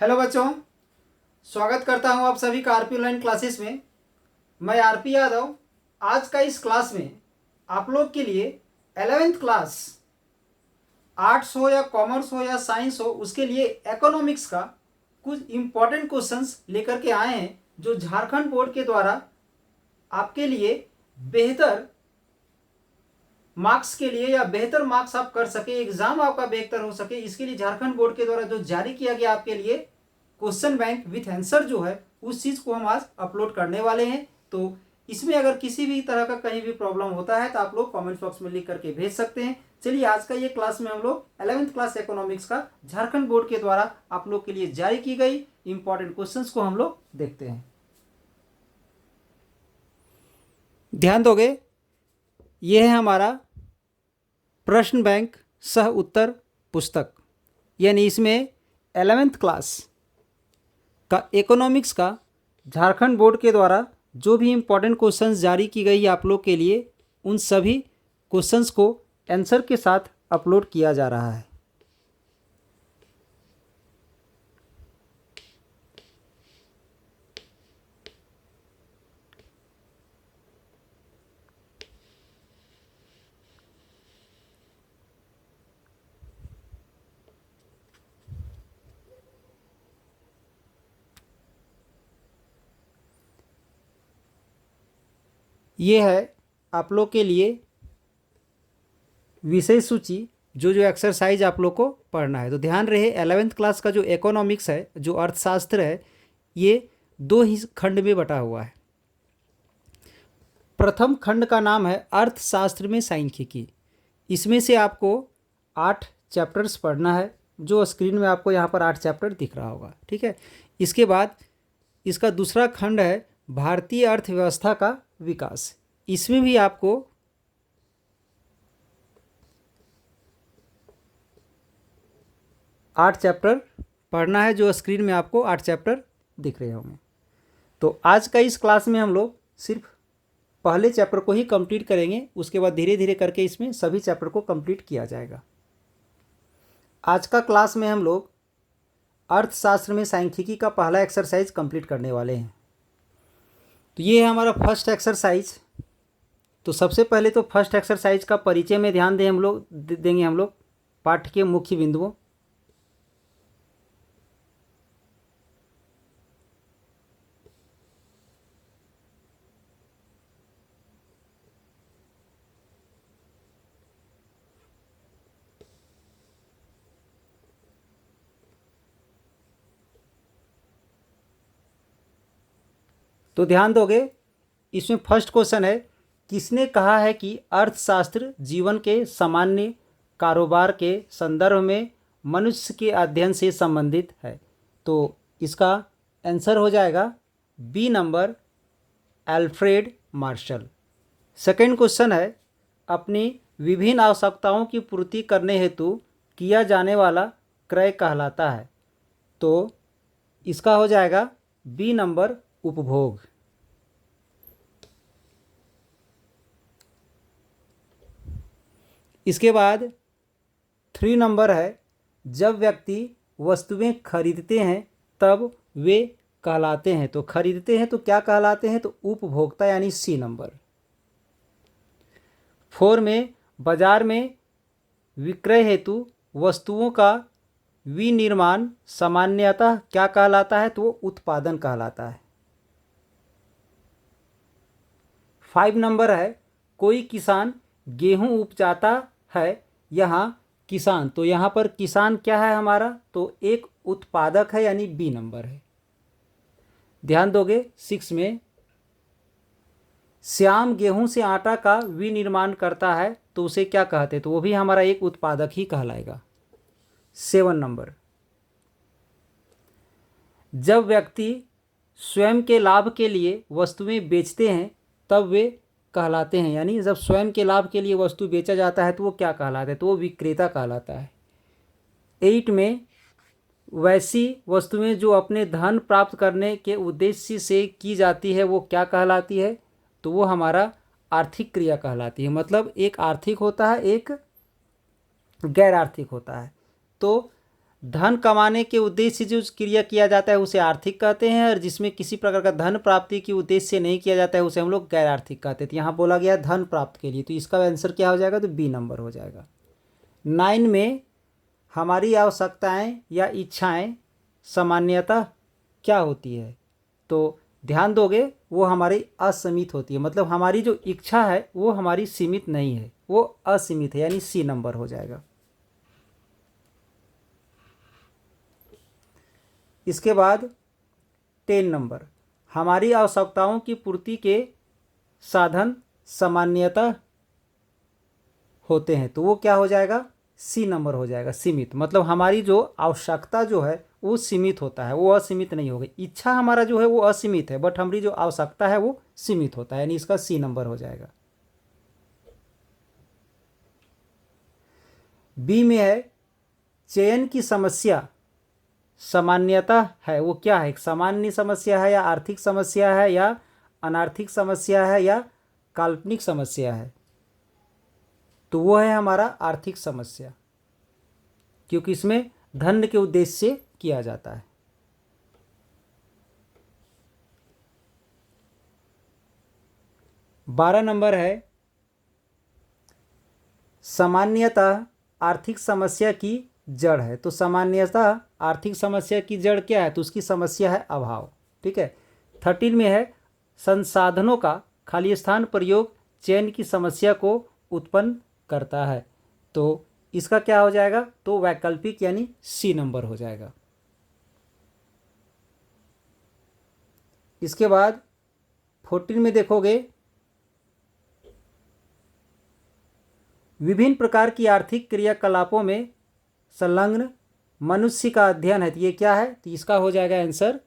Hello बच्चों, स्वागत करता हूं आप सभी का आरपी ऑनलाइन क्लासेस में। मैं आरपी यादव। आज का इस क्लास में आप लोग के लिए 11th क्लास, आर्ट्स हो या कॉमर्स हो या साइंस हो, उसके लिए इकोनॉमिक्स का कुछ इम्पोर्टेंट क्वेश्चंस लेकर के आए हैं, जो झारखंड बोर्ड के द्वारा आपके लिए बेहतर मार्क्स के लिए या बेहतर मार्क्स आप कर सके, एग्जाम आपका बेहतर हो सके, इसके लिए झारखंड बोर्ड के द्वारा जो जारी किया गया आपके लिए क्वेश्चन बैंक विथ आंसर जो है, उस चीज को हम आज अपलोड करने वाले हैं। तो इसमें अगर किसी भी तरह का कहीं भी प्रॉब्लम होता है तो आप लोग कमेंट बॉक्स में लिख करके भेज सकते हैं। चलिए, आज का ये क्लास में हम लोग 11th क्लास इकोनॉमिक्स का झारखंड बोर्ड के द्वारा आप लोग के लिए जारी की गई इंपॉर्टेंट क्वेश्चंस को हम लोग देखते हैं। ध्यान दोगे, ये है हमारा प्रश्न बैंक सह उत्तर पुस्तक, यानी इसमें 11th क्लास का इकोनॉमिक्स का झारखंड बोर्ड के द्वारा जो भी इम्पोर्टेंट क्वेश्चंस जारी की गई आप लोग के लिए, उन सभी क्वेश्चंस को आंसर के साथ अपलोड किया जा रहा है। ये है आप लोग के लिए विषय सूची, जो जो एक्सरसाइज आप लोग को पढ़ना है। तो ध्यान रहे, 11th क्लास का जो इकोनॉमिक्स है, जो अर्थशास्त्र है, ये दो ही खंड में बटा हुआ है। प्रथम खंड का नाम है अर्थशास्त्र में सांख्यिकी। इसमें से आपको 8 चैप्टर्स पढ़ना है, जो स्क्रीन में आपको यहाँ पर 8 चैप्टर दिख रहा होगा, ठीक है। इसके बाद इसका दूसरा खंड है भारतीय अर्थव्यवस्था का विकास। इसमें भी आपको 8 चैप्टर पढ़ना है, जो स्क्रीन में आपको 8 चैप्टर दिख रहे होंगे। तो आज का इस क्लास में हम लोग सिर्फ पहले चैप्टर को ही कंप्लीट करेंगे, उसके बाद धीरे धीरे करके इसमें सभी चैप्टर को कंप्लीट किया जाएगा। आज का क्लास में हम लोग अर्थशास्त्र में सांख्यिकी का पहला एक्सरसाइज कंप्लीट करने वाले हैं। तो ये है हमारा फर्स्ट एक्सरसाइज। तो सबसे पहले तो फर्स्ट एक्सरसाइज का परिचय में ध्यान देंगे हम लोग पाठ के मुख्य बिंदुओं। तो ध्यान दोगे, इसमें फर्स्ट क्वेश्चन है, किसने कहा है कि अर्थशास्त्र जीवन के सामान्य कारोबार के संदर्भ में मनुष्य के अध्ययन से संबंधित है। तो इसका आंसर हो जाएगा B number, Alfred Marshall. Second question है, अपनी विभिन्न आवश्यकताओं की पूर्ति करने हेतु किया जाने वाला क्रय कहलाता है। तो इसका हो जाएगा बी नंबर, उपभोग। इसके बाद 3 नंबर है, जब व्यक्ति वस्तुएं खरीदते हैं तब वे कहलाते हैं। तो खरीदते हैं तो क्या कहलाते हैं? तो उपभोक्ता, यानी सी नंबर। 4 में, बाजार में विक्रय हेतु वस्तुओं का विनिर्माण सामान्यतः क्या कहलाता है? तो वो उत्पादन कहलाता है। 5 नंबर है, कोई किसान गेहूं उपजाता है। यहाँ किसान, तो यहाँ पर किसान क्या है हमारा? तो एक उत्पादक है, यानी बी नंबर है। ध्यान दोगे, 6 में, श्याम गेहूं से आटा का विनिर्माण करता है, तो उसे क्या कहते हैं? तो वो भी हमारा एक उत्पादक ही कहलाएगा। 7 नंबर, जब व्यक्ति स्वयं के लाभ के लिए वस्तुएं बेचते हैं तब वे कहलाते हैं, यानी जब स्वयं के लाभ के लिए वस्तु बेचा जाता है तो वो क्या कहलाता है? तो वो विक्रेता कहलाता है। 8 में, वैसी वस्तुएं जो अपने धन प्राप्त करने के उद्देश्य से की जाती है वो क्या कहलाती है? तो वो हमारा आर्थिक क्रिया कहलाती है। मतलब एक आर्थिक होता है, एक गैर आर्थिक होता है। तो धन कमाने के उद्देश्य से जो क्रिया किया जाता है उसे आर्थिक कहते हैं, और जिसमें किसी प्रकार का धन प्राप्ति के उद्देश्य से नहीं किया जाता है उसे हम लोग गैर आर्थिक कहते हैं। तो यहाँ बोला गया धन प्राप्त के लिए, तो इसका आंसर क्या हो जाएगा, तो बी नंबर हो जाएगा। 9 में हमारी आवश्यकताएं या इच्छाएं सामान्यतः क्या होती है, तो ध्यान दोगे वो हमारी असीमित होती है, मतलब हमारी जो इच्छा है वो हमारी सीमित नहीं है, वो असीमित है, यानी सी नंबर हो जाएगा। इसके बाद 10 नंबर, हमारी आवश्यकताओं की पूर्ति के साधन सामान्यतः होते हैं, तो वो क्या हो जाएगा, सी नंबर हो जाएगा, सीमित। मतलब हमारी जो आवश्यकता जो है वो सीमित होता है, वो असीमित नहीं होगी। इच्छा हमारा जो है वो असीमित है, बट हमारी जो आवश्यकता है वो सीमित होता है, यानी इसका सी नंबर हो जाएगा। बी में है चयन की समस्या सामान्यतः है, वो क्या है, एक सामान्य समस्या है या आर्थिक समस्या है या अनार्थिक समस्या है या काल्पनिक समस्या है, तो वो है हमारा आर्थिक समस्या, क्योंकि इसमें धन के उद्देश्य से किया जाता है। बारह नंबर है सामान्यतः आर्थिक समस्या की जड़ है, तो सामान्यतः आर्थिक समस्या की जड़ क्या है, तो उसकी समस्या है अभाव, ठीक है। 13 में है संसाधनों का खाली स्थान प्रयोग चयन की समस्या को उत्पन्न करता है, तो इसका क्या हो जाएगा, तो वैकल्पिक यानी सी नंबर हो जाएगा। इसके बाद 14 में देखोगे विभिन्न प्रकार की आर्थिक क्रियाकलापों में संलग्न मनुष्य का अध्ययन है, तो ये क्या है, तो इसका हो जाएगा आंसर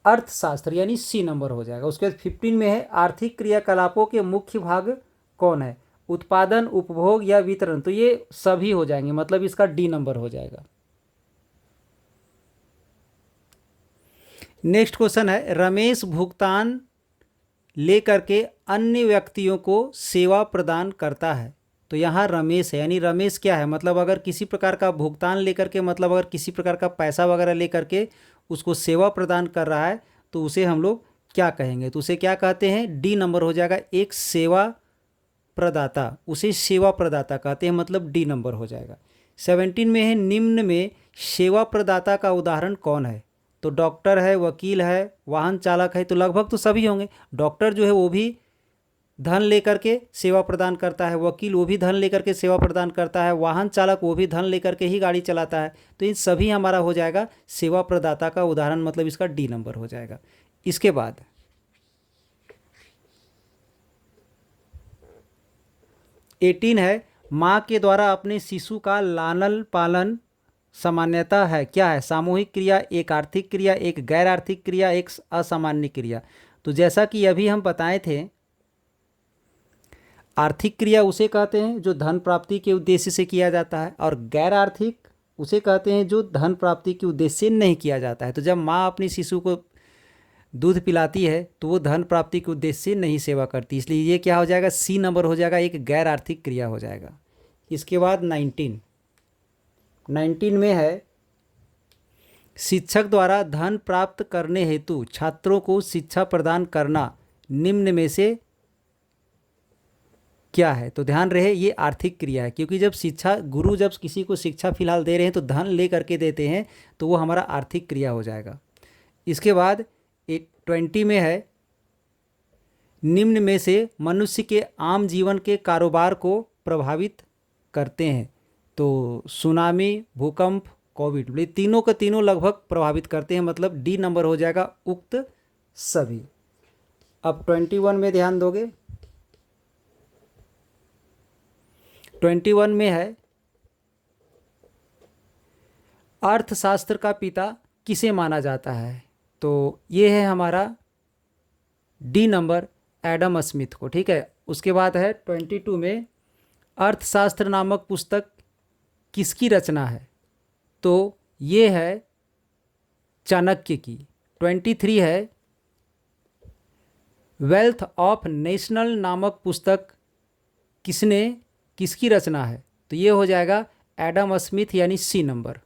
अर्थशास्त्र, यानी सी नंबर हो जाएगा। उसके बाद 15 में है आर्थिक क्रियाकलापों के मुख्य भाग कौन है, उत्पादन, उपभोग या वितरण, तो ये सभी हो जाएंगे, मतलब इसका डी नंबर हो जाएगा। नेक्स्ट क्वेश्चन है रमेश भुगतान लेकर के अन्य व्यक्तियों को सेवा प्रदान करता है, तो यहाँ रमेश है, यानी रमेश क्या है, मतलब अगर किसी प्रकार का भुगतान लेकर के, मतलब अगर किसी प्रकार का पैसा वगैरह लेकर के उसको सेवा प्रदान कर रहा है तो उसे हम लोग क्या कहेंगे, तो उसे क्या कहते हैं, डी नंबर हो जाएगा। एक सेवा प्रदाता, उसे सेवा प्रदाता कहते हैं, मतलब डी नंबर हो जाएगा। 17 में है निम्न में सेवा प्रदाता का उदाहरण कौन है, तो डॉक्टर है, वकील है, वाहन चालक है, तो लगभग तो सभी होंगे। डॉक्टर जो है वो भी धन लेकर के सेवा प्रदान करता है, वकील वो भी धन लेकर के सेवा प्रदान करता है, वाहन चालक वो भी धन लेकर के ही गाड़ी चलाता है, तो इन सभी हमारा हो जाएगा सेवा प्रदाता का उदाहरण, मतलब इसका डी नंबर हो जाएगा। इसके बाद 18 है माँ के द्वारा अपने शिशु का लालन पालन सामान्यता है, क्या है, सामूहिक क्रिया, एक आर्थिक क्रिया, एक गैर आर्थिक क्रिया, एक असामान्य क्रिया। तो जैसा कि अभी हम बताए थे, आर्थिक क्रिया उसे कहते हैं जो धन प्राप्ति के उद्देश्य से किया जाता है, और गैर आर्थिक उसे कहते हैं जो धन प्राप्ति के उद्देश्य से नहीं किया जाता है। तो जब माँ अपनी शिशु को दूध पिलाती है तो वो धन प्राप्ति के उद्देश्य से नहीं सेवा करती, इसलिए ये क्या हो जाएगा, सी नंबर हो जाएगा, एक गैर आर्थिक क्रिया हो जाएगा। इसके बाद 19 में है शिक्षक द्वारा धन प्राप्त करने हेतु छात्रों को शिक्षा प्रदान करना निम्न में से क्या है, तो ध्यान रहे ये आर्थिक क्रिया है, क्योंकि जब गुरु जब किसी को शिक्षा फिलहाल दे रहे हैं तो धन ले करके देते हैं, तो वो हमारा आर्थिक क्रिया हो जाएगा। इसके बाद 20 में है निम्न में से मनुष्य के आम जीवन के कारोबार को प्रभावित करते हैं, तो सुनामी, भूकंप, कोविड, ये तीनों का तीनों लगभग प्रभावित करते हैं, मतलब डी नंबर हो जाएगा उक्त सभी। अब 21 में ध्यान दोगे, 21 में है अर्थशास्त्र का पिता किसे माना जाता है, तो ये है हमारा डी नंबर एडम स्मिथ को, ठीक है। उसके बाद है 22 में अर्थशास्त्र नामक पुस्तक किसकी रचना है, तो ये है चाणक्य की। 23 है वेल्थ ऑफ नेशनल नामक पुस्तक किसकी रचना है, तो ये हो जाएगा एडम स्मिथ, यानी सी नंबर।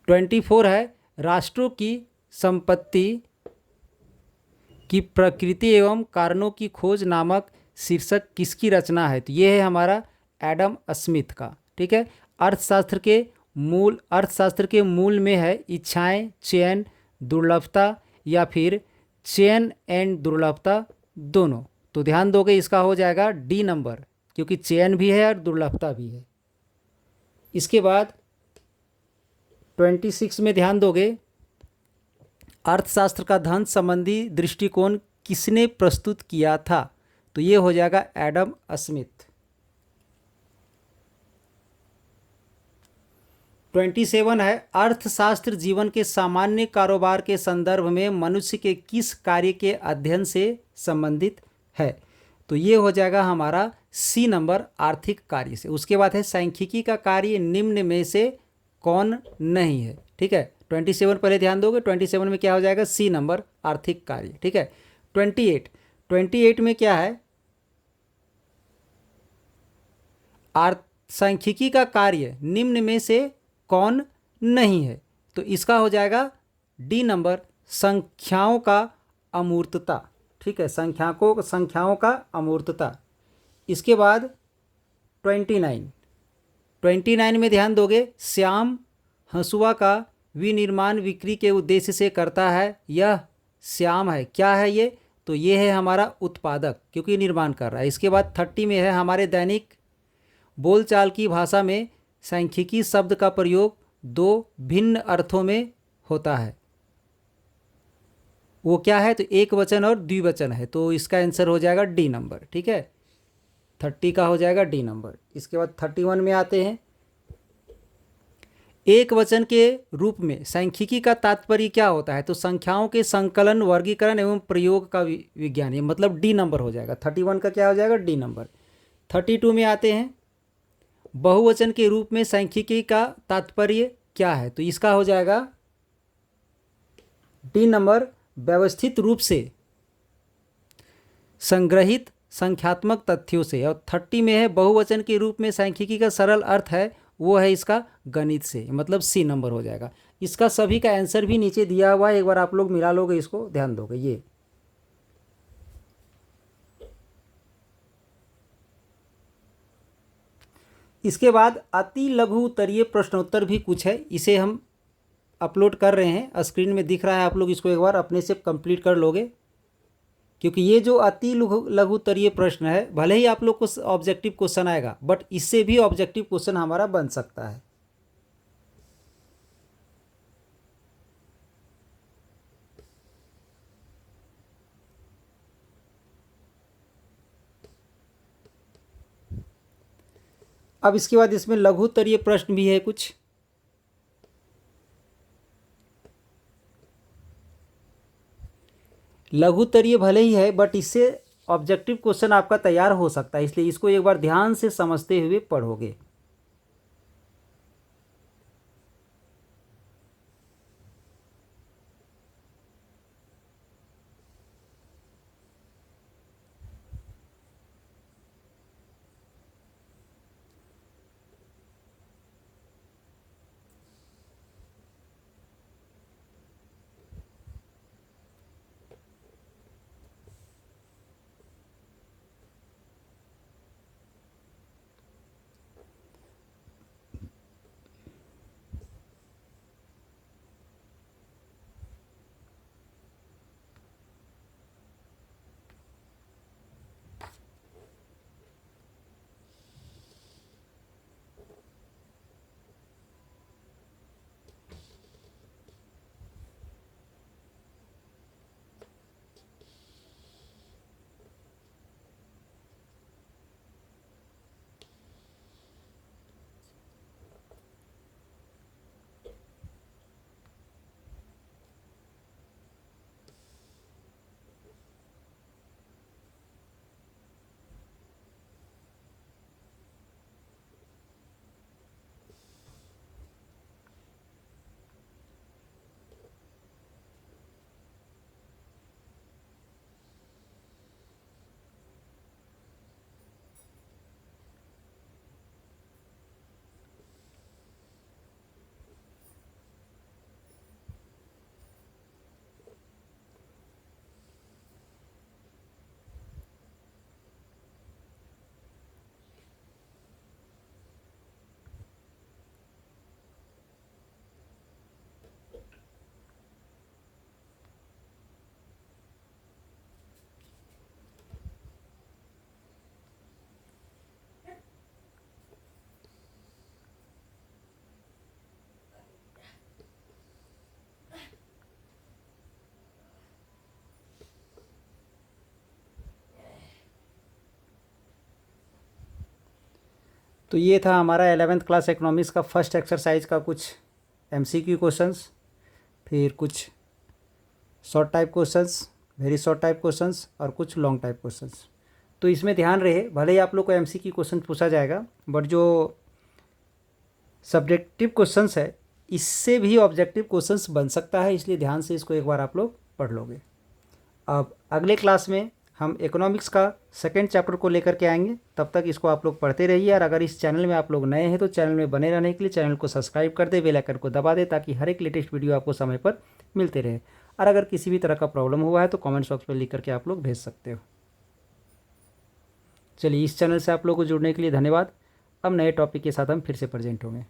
24 है राष्ट्रों की संपत्ति की प्रकृति एवं कारणों की खोज नामक शीर्षक किसकी रचना है? तो ये है हमारा एडम स्मिथ का। ठीक है। अर्थशास्त्र के मूल में है इच्छाएं, चयन, दुर्लभता या फिर चयन एंड दुर्लभता दोनों। तो ध्यान दोगे इसका हो जाएगा डी नंबर, क्योंकि चयन भी है और दुर्लभता भी है। इसके बाद 26 में ध्यान दोगे अर्थशास्त्र का धन संबंधी दृष्टिकोण किसने प्रस्तुत किया था? तो ये हो जाएगा एडम स्मिथ। 27 है अर्थशास्त्र जीवन के सामान्य कारोबार के संदर्भ में मनुष्य के किस कार्य के अध्ययन से संबंधित है? तो ये हो जाएगा हमारा सी नंबर, आर्थिक कार्य से। उसके बाद है सांख्यिकी का कार्य निम्न में से कौन नहीं है? ठीक है। 27 पहले ध्यान दोगे, 27 में क्या हो जाएगा? सी नंबर, आर्थिक कार्य। ठीक है। 28 में क्या है? सांख्यिकी का कार्य निम्न में से कौन नहीं है? तो इसका हो जाएगा डी नंबर, संख्याओं का अमूर्तता। ठीक है, संख्याओं का अमूर्तता। इसके बाद 29 में ध्यान दोगे श्याम हंसुआ का विनिर्माण बिक्री के उद्देश्य से करता है। यह श्याम है, क्या है ये? तो ये है हमारा उत्पादक, क्योंकि निर्माण कर रहा है। इसके बाद 30 में है हमारे दैनिक बोलचाल की भाषा में सांख्यिकी शब्द का प्रयोग दो भिन्न अर्थों में होता है। वो क्या है? तो एक वचन और द्विवचन है। तो इसका आंसर हो जाएगा डी नंबर। ठीक है, 30 का हो जाएगा डी नंबर। इसके बाद 31 में आते हैं। एक वचन के रूप में सांख्यिकी का तात्पर्य क्या होता है? तो संख्याओं के संकलन, वर्गीकरण एवं प्रयोग का विज्ञान। ये मतलब डी नंबर हो जाएगा। 31 का क्या हो जाएगा? D number. 32 में आते हैं बहुवचन के रूप में सांख्यिकी का तात्पर्य क्या है? तो इसका हो जाएगा डी नंबर, व्यवस्थित रूप से संग्रहित संख्यात्मक तथ्यों से। और 30 में है बहुवचन के रूप में सांख्यिकी का सरल अर्थ है वो है इसका गणित से, मतलब सी नंबर हो जाएगा। इसका सभी का आंसर भी नीचे दिया हुआ है, एक बार आप लोग मिला लोगे, इसको ध्यान दोगे। ये इसके बाद अति लघु उत्तरीय प्रश्नोत्तर भी कुछ है, इसे हम अपलोड कर रहे हैं, स्क्रीन में दिख रहा है। आप लोग इसको एक बार अपने से कंप्लीट कर लोगे, क्योंकि ये जो अति लघु उत्तरीय प्रश्न है, भले ही आप लोग को ऑब्जेक्टिव क्वेश्चन आएगा, बट इससे भी ऑब्जेक्टिव क्वेश्चन हमारा बन सकता है। अब इसके बाद इसमें लघु उत्तरीय प्रश्न भी है कुछ। लघु उत्तरीय भले ही है, बट इससे ऑब्जेक्टिव क्वेश्चन आपका तैयार हो सकता है, इसलिए इसको एक बार ध्यान से समझते हुए पढ़ोगे। तो ये था हमारा 11th क्लास इकोनॉमिक्स का फर्स्ट एक्सरसाइज का कुछ MCQ क्वेश्चंस, फिर कुछ short type questions, very short type questions और कुछ लॉन्ग टाइप क्वेश्चंस। तो इसमें ध्यान रहे, भले ही आप लोग को MCQ क्वेश्चन पूछा जाएगा, बट जो सब्जेक्टिव क्वेश्चंस है इससे भी ऑब्जेक्टिव क्वेश्चंस बन सकता है, इसलिए ध्यान से इसको एक बार आप लोग पढ़ लोगे। अब अगले क्लास में हम इकोनॉमिक्स का सेकंड चैप्टर को लेकर के आएंगे, तब तक इसको आप लोग पढ़ते रहिए। और अगर इस चैनल में आप लोग नए हैं तो चैनल में बने रहने के लिए चैनल को सब्सक्राइब कर दे, बेल आइकन को दबा दे, ताकि हर एक लेटेस्ट वीडियो आपको समय पर मिलते रहे। और अगर किसी भी तरह का प्रॉब्लम हुआ है तो कमेंट्स बॉक्स में लिख करके आप लोग भेज सकते हो। चलिए, इस चैनल से आप लोगों को जुड़ने के लिए धन्यवाद। अब नए टॉपिक के साथ हम फिर से प्रेजेंट होंगे।